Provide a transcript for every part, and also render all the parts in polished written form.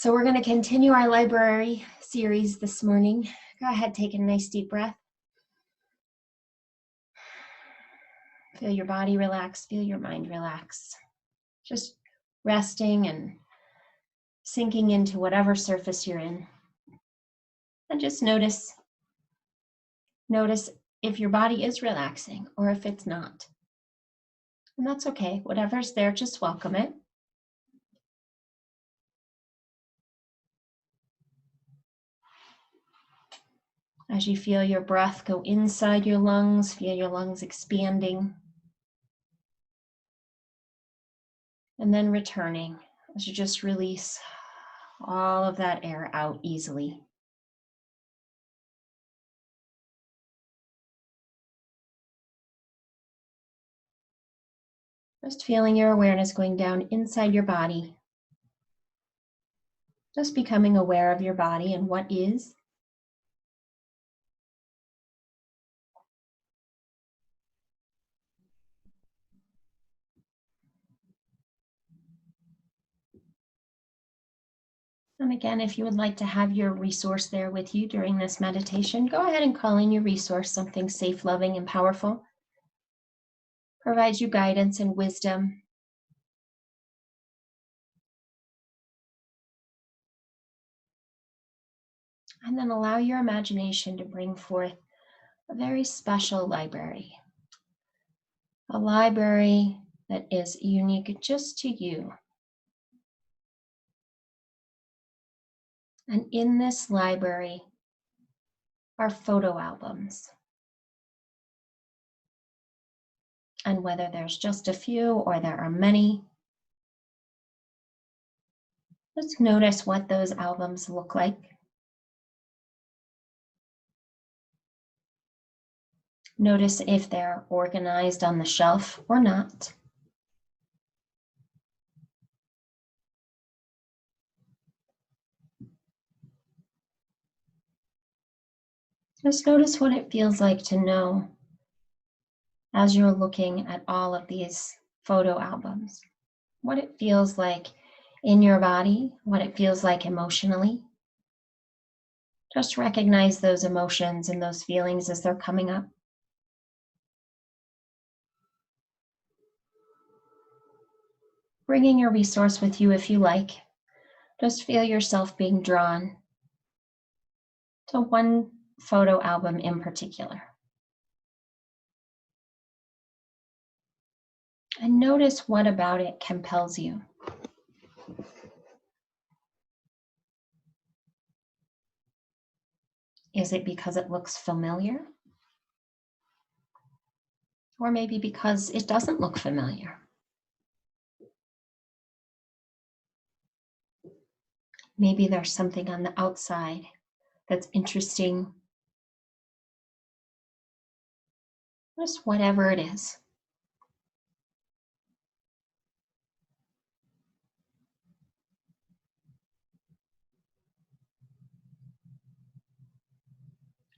So we're going to continue our library series this morning. Go ahead, take a nice deep breath. Feel your body relax, feel your mind relax. Just resting and sinking into whatever surface you're in. And just notice if your body is relaxing or if it's not. And that's okay. Whatever's there, just welcome it. As you feel your breath go inside your lungs, feel your lungs expanding. And then returning as you just release all of that air out easily. Just feeling your awareness going down inside your body. Just becoming aware of your body and what is. And again, if you would like to have your resource there with you during this meditation, go ahead and call in your resource, something safe, loving, and powerful. Provides you guidance and wisdom. And then allow your imagination to bring forth a very special library. A library that is unique just to you. And in this library are photo albums. And whether there's just a few or there are many, just notice what those albums look like. Notice if they're organized on the shelf or not. Just notice what it feels like to know as you're looking at all of these photo albums, what it feels like in your body, what it feels like emotionally. Just recognize those emotions and those feelings as they're coming up. Bringing your resource with you if you like. Just feel yourself being drawn to one photo album in particular. And notice what about it compels you. Is it because it looks familiar? Or maybe because it doesn't look familiar? Maybe there's something on the outside that's interesting. Just whatever it is.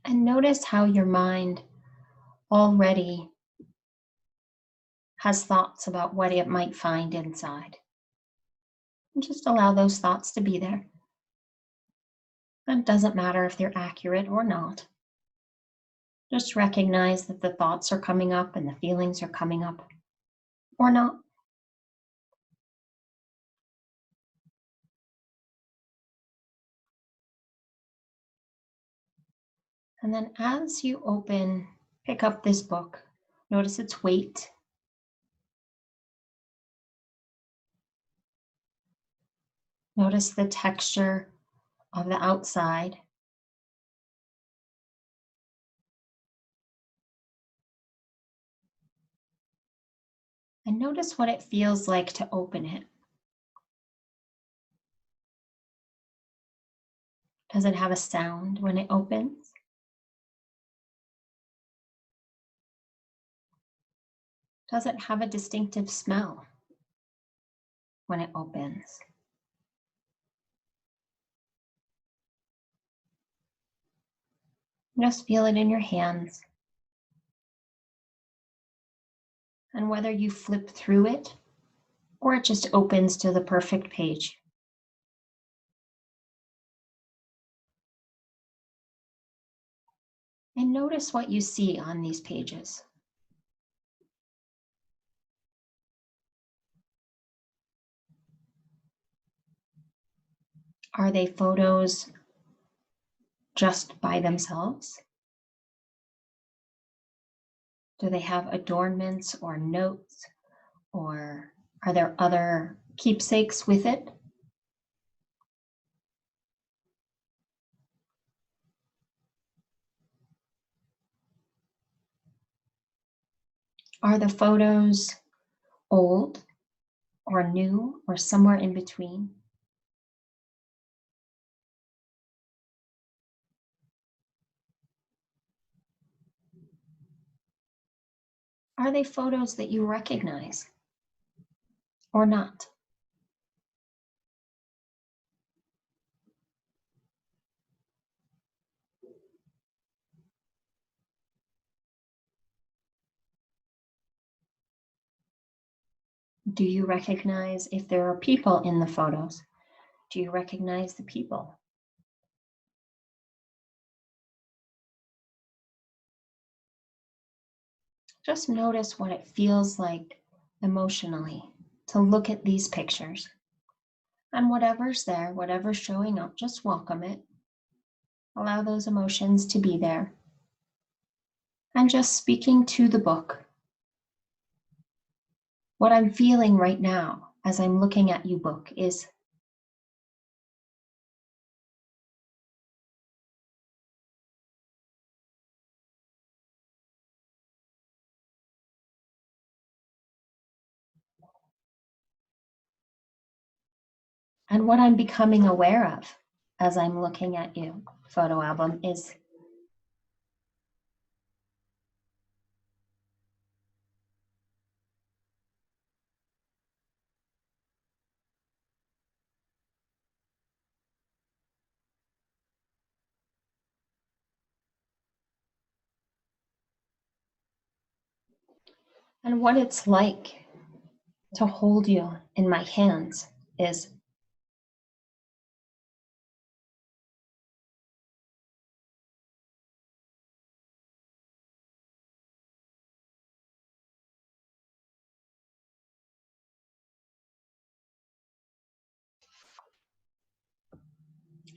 And notice how your mind already has thoughts about what it might find inside. And just allow those thoughts to be there. It doesn't matter if they're accurate or not. Just recognize that the thoughts are coming up and the feelings are coming up, or not. And then as you pick up this book, notice its weight. Notice the texture of the outside. And notice what it feels like to open it. Does it have a sound when it opens? Does it have a distinctive smell when it opens? Just feel it in your hands. And whether you flip through it or it just opens to the perfect page, And notice what you see on these pages. Are they photos just by themselves? Do they have adornments or notes, or are there other keepsakes with it? Are the photos old or new or somewhere in between? Are they photos that you recognize or not? Do you recognize if there are people in the photos? Do you recognize the people? Just notice what it feels like emotionally to look at these pictures. And whatever's there, whatever's showing up, just welcome it. Allow those emotions to be there. And just speaking to the book. What I'm feeling right now as I'm looking at you, book, is and what I'm becoming aware of as I'm looking at you, photo album, is and what it's like to hold you in my hands is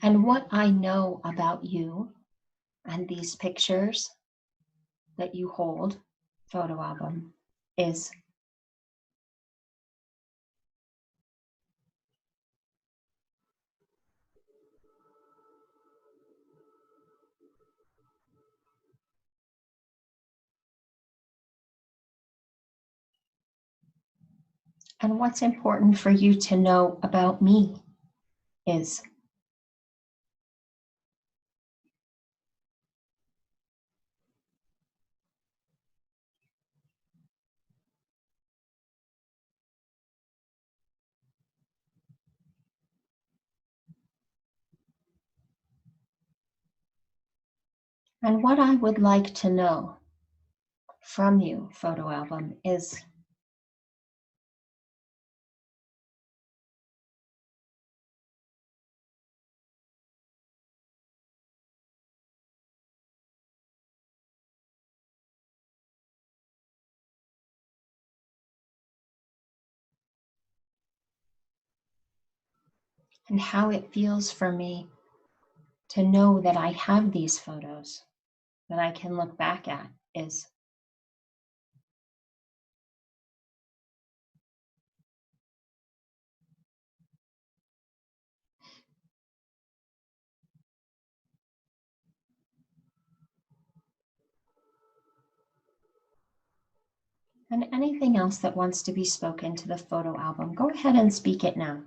and what I know about you and these pictures that you hold, photo album, is and what's important for you to know about me is and what I would like to know from you, photo album, is and how it feels for me to know that I have these photos that I can look back at is and anything else that wants to be spoken to the photo album, go ahead and speak it now.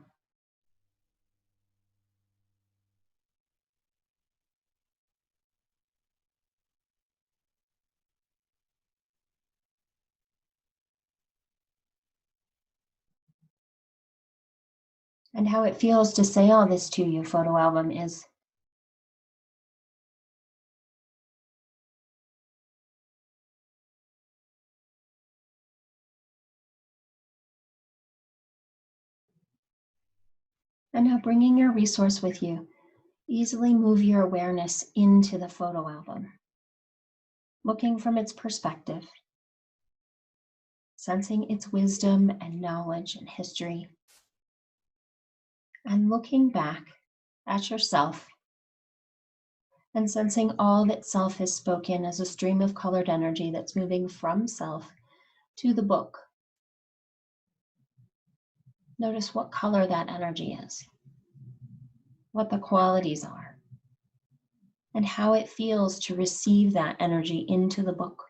And how it feels to say all this to you, photo album, is and now bringing your resource with you, easily move your awareness into the photo album. looking from its perspective, sensing its wisdom and knowledge and history, and looking back at yourself and sensing all that self has spoken as a stream of colored energy that's moving from self to the book. Notice what color that energy is, what the qualities are, and how it feels to receive that energy into the book.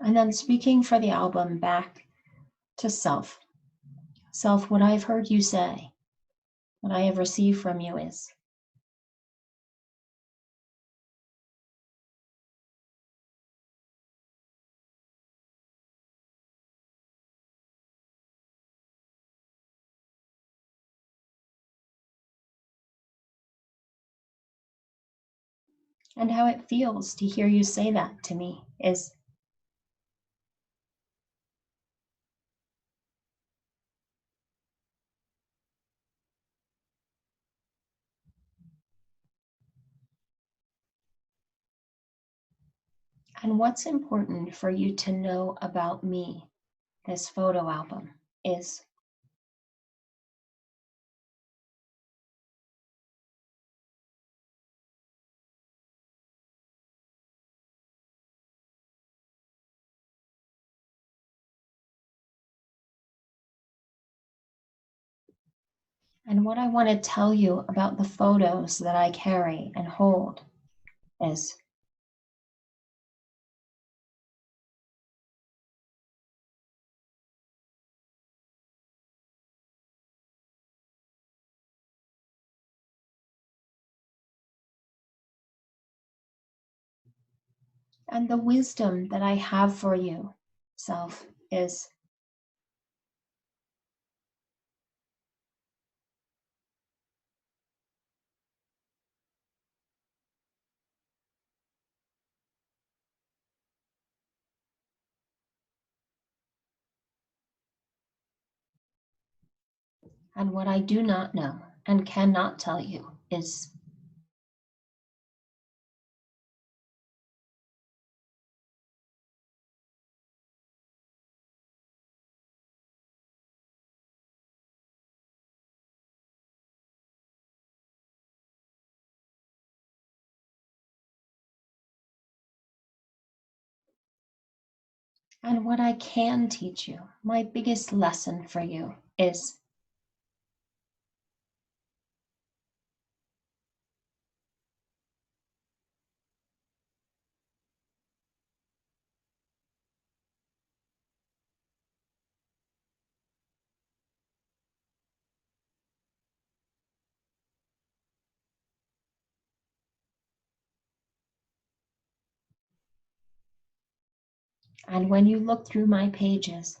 And then speaking for the album back to self. Self, what I've heard you say, what I have received from you is, and how it feels to hear you say that to me is, and what's important for you to know about me, this photo album, is, and what I want to tell you about the photos that I carry and hold is, and the wisdom that I have for you, self, is, and what I do not know and cannot tell you is, and what I can teach you, my biggest lesson for you is, and when you look through my pages,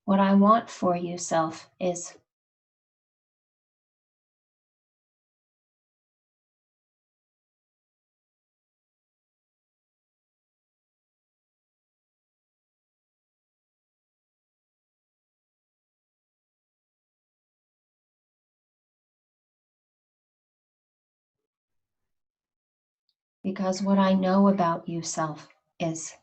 what I want for you, self, is, because what I know about you, self, is,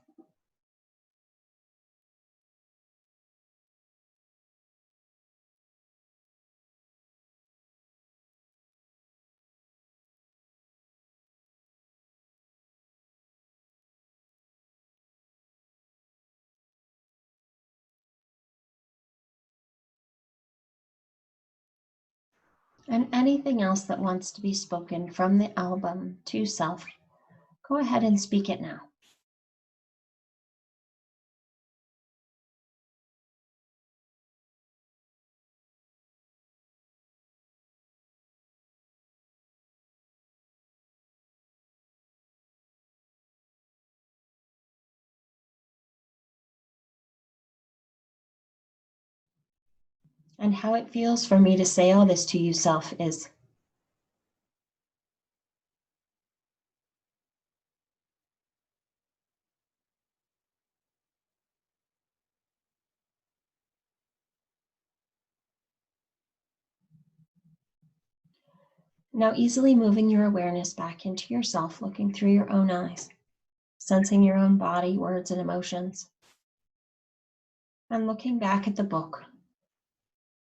and anything else that wants to be spoken from the album to self, go ahead and speak it now. And how it feels for me to say all this to you, self, is, Now easily moving your awareness back into yourself, looking through your own eyes, sensing your own body, words, and emotions, and looking back at the book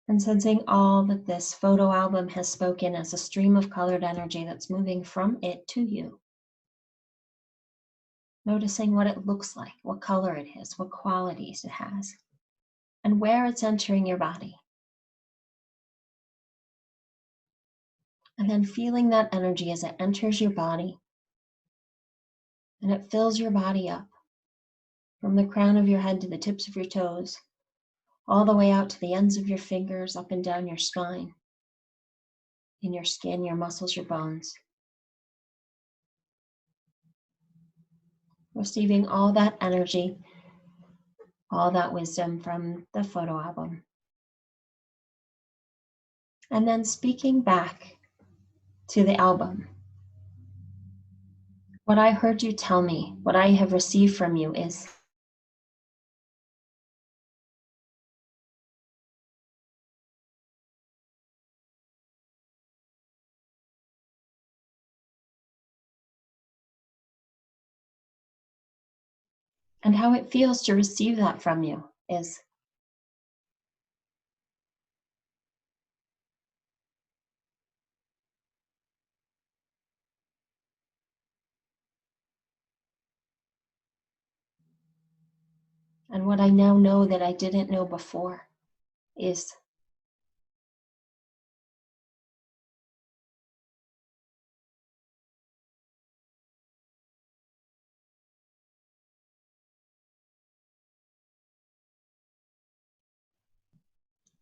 and sensing all that this photo album has spoken as a stream of colored energy that's moving from it to you. Noticing what it looks like, what color it is, what qualities it has, and where it's entering your body. And then feeling that energy as it enters your body and it fills your body up from the crown of your head to the tips of your toes, all the way out to the ends of your fingers, up and down your spine, in your skin, your muscles, your bones. Receiving all that energy, all that wisdom from the photo album. And then speaking back to the album. What I heard you tell me, what I have received from you is and how it feels to receive that from you is and what I now know that I didn't know before is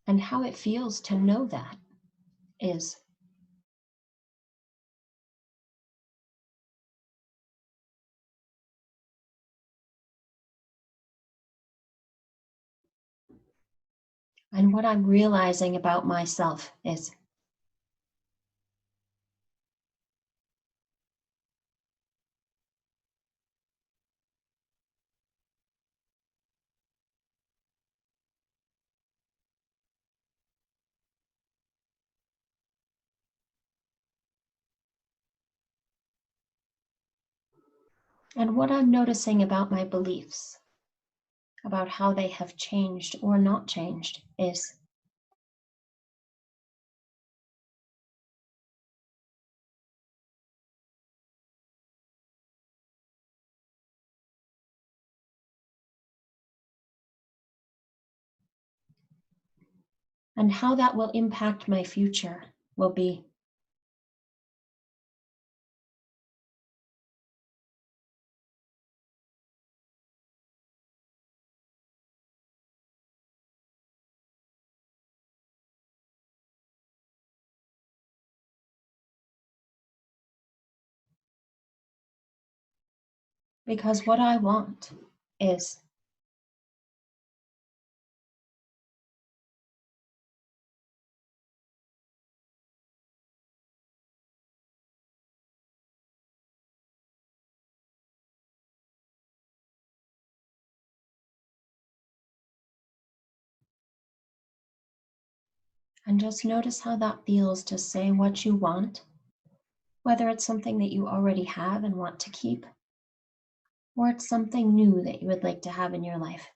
and how it feels to know that is and what I'm realizing about myself is and what I'm noticing about my beliefs, about how they have changed or not changed is and how that will impact my future will be because what I want is and just notice how that feels to say what you want, whether it's something that you already have and want to keep, or it's something new that you would like to have in your life.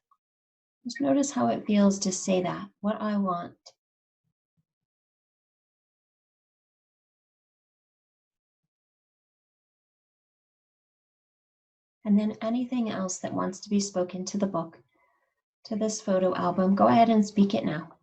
Just notice how it feels to say that, what I want. And then anything else that wants to be spoken to the book, to this photo album, go ahead and speak it now.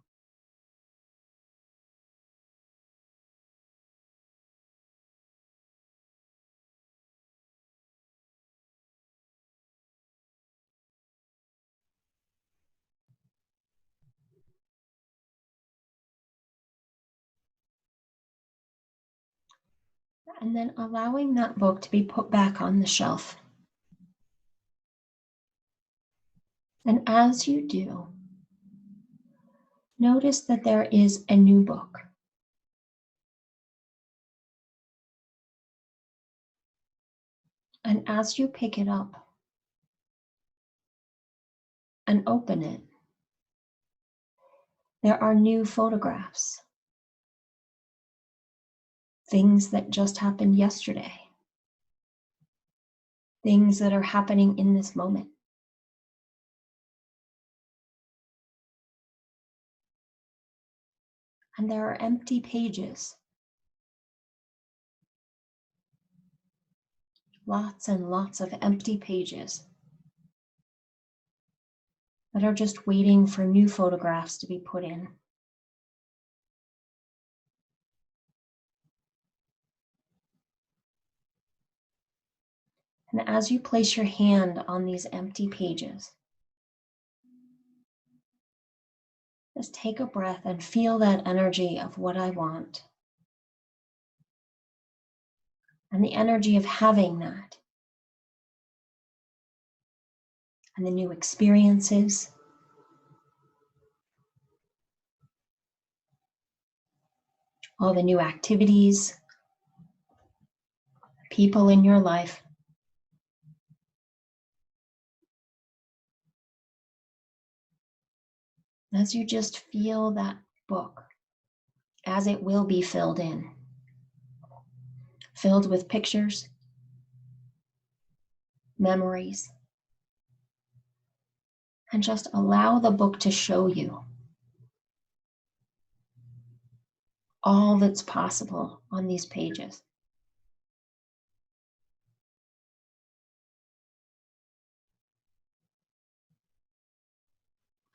And then allowing that book to be put back on the shelf. And as you do, notice that there is a new book. And as you pick it up and open it, there are new photographs things that just happened yesterday, things that are happening in this moment. And there are empty pages, lots and lots of empty pages that are just waiting for new photographs to be put in. And as you place your hand on these empty pages, just take a breath and feel that energy of what I want. And the energy of having that. And the new experiences. All the new activities, people in your life. As you just feel that book, as it will be filled in, filled with pictures, memories, and just allow the book to show you all that's possible on these pages.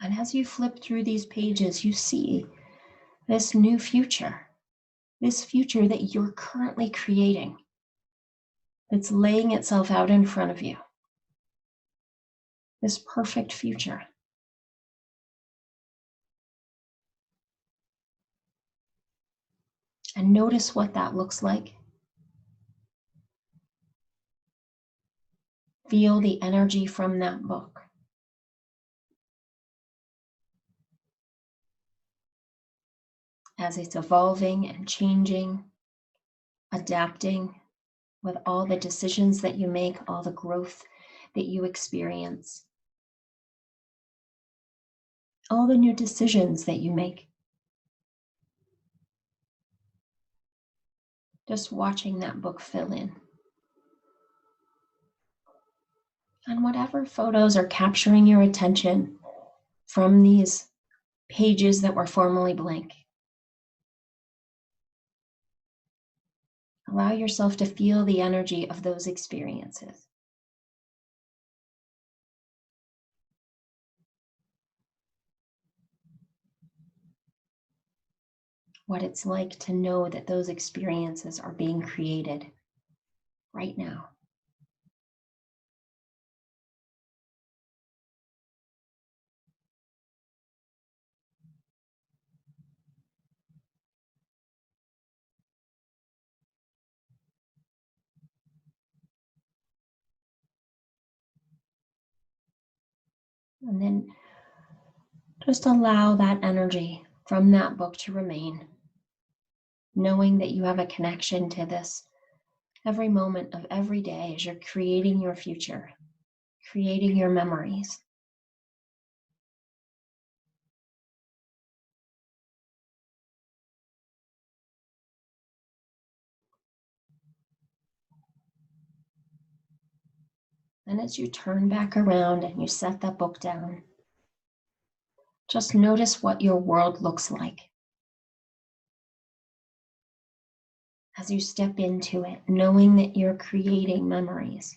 And as you flip through these pages, you see this new future, this future that you're currently creating, that's laying itself out in front of you. This perfect future. And notice what that looks like. Feel the energy from that book. As it's evolving and changing, adapting with all the decisions that you make, all the growth that you experience, all the new decisions that you make. Just watching that book fill in. And whatever photos are capturing your attention from these pages that were formerly blank, allow yourself to feel the energy of those experiences. What it's like to know that those experiences are being created right now. And then just allow that energy from that book to remain, knowing that you have a connection to this every moment of every day as you're creating your future, creating your memories. And as you turn back around and you set that book down, just notice what your world looks like as you step into it, knowing that you're creating memories.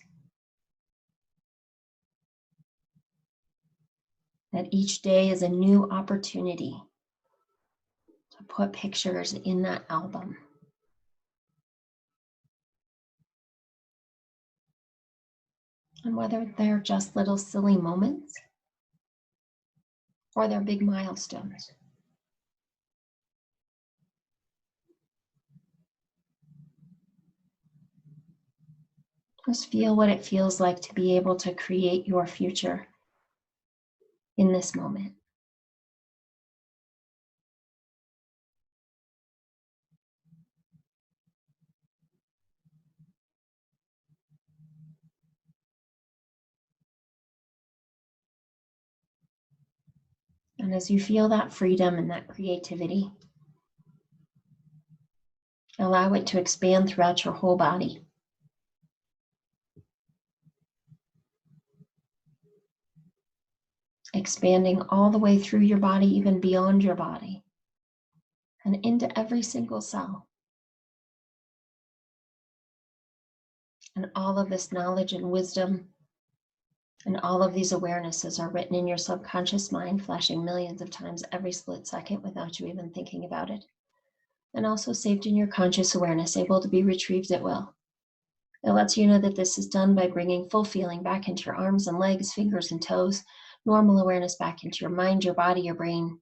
That each day is a new opportunity to put pictures in that album. And whether they're just little silly moments or they're big milestones. Just feel what it feels like to be able to create your future in this moment. And as you feel that freedom and that creativity, Allow it to expand throughout your whole body. Expanding all the way through your body, even beyond your body, and into every single cell. And all of this knowledge and wisdom and all of these awarenesses are written in your subconscious mind, flashing millions of times every split second without you even thinking about it. And also saved in your conscious awareness, able to be retrieved at will. It lets you know that this is done by bringing full feeling back into your arms and legs, fingers and toes, normal awareness back into your mind, your body, your brain,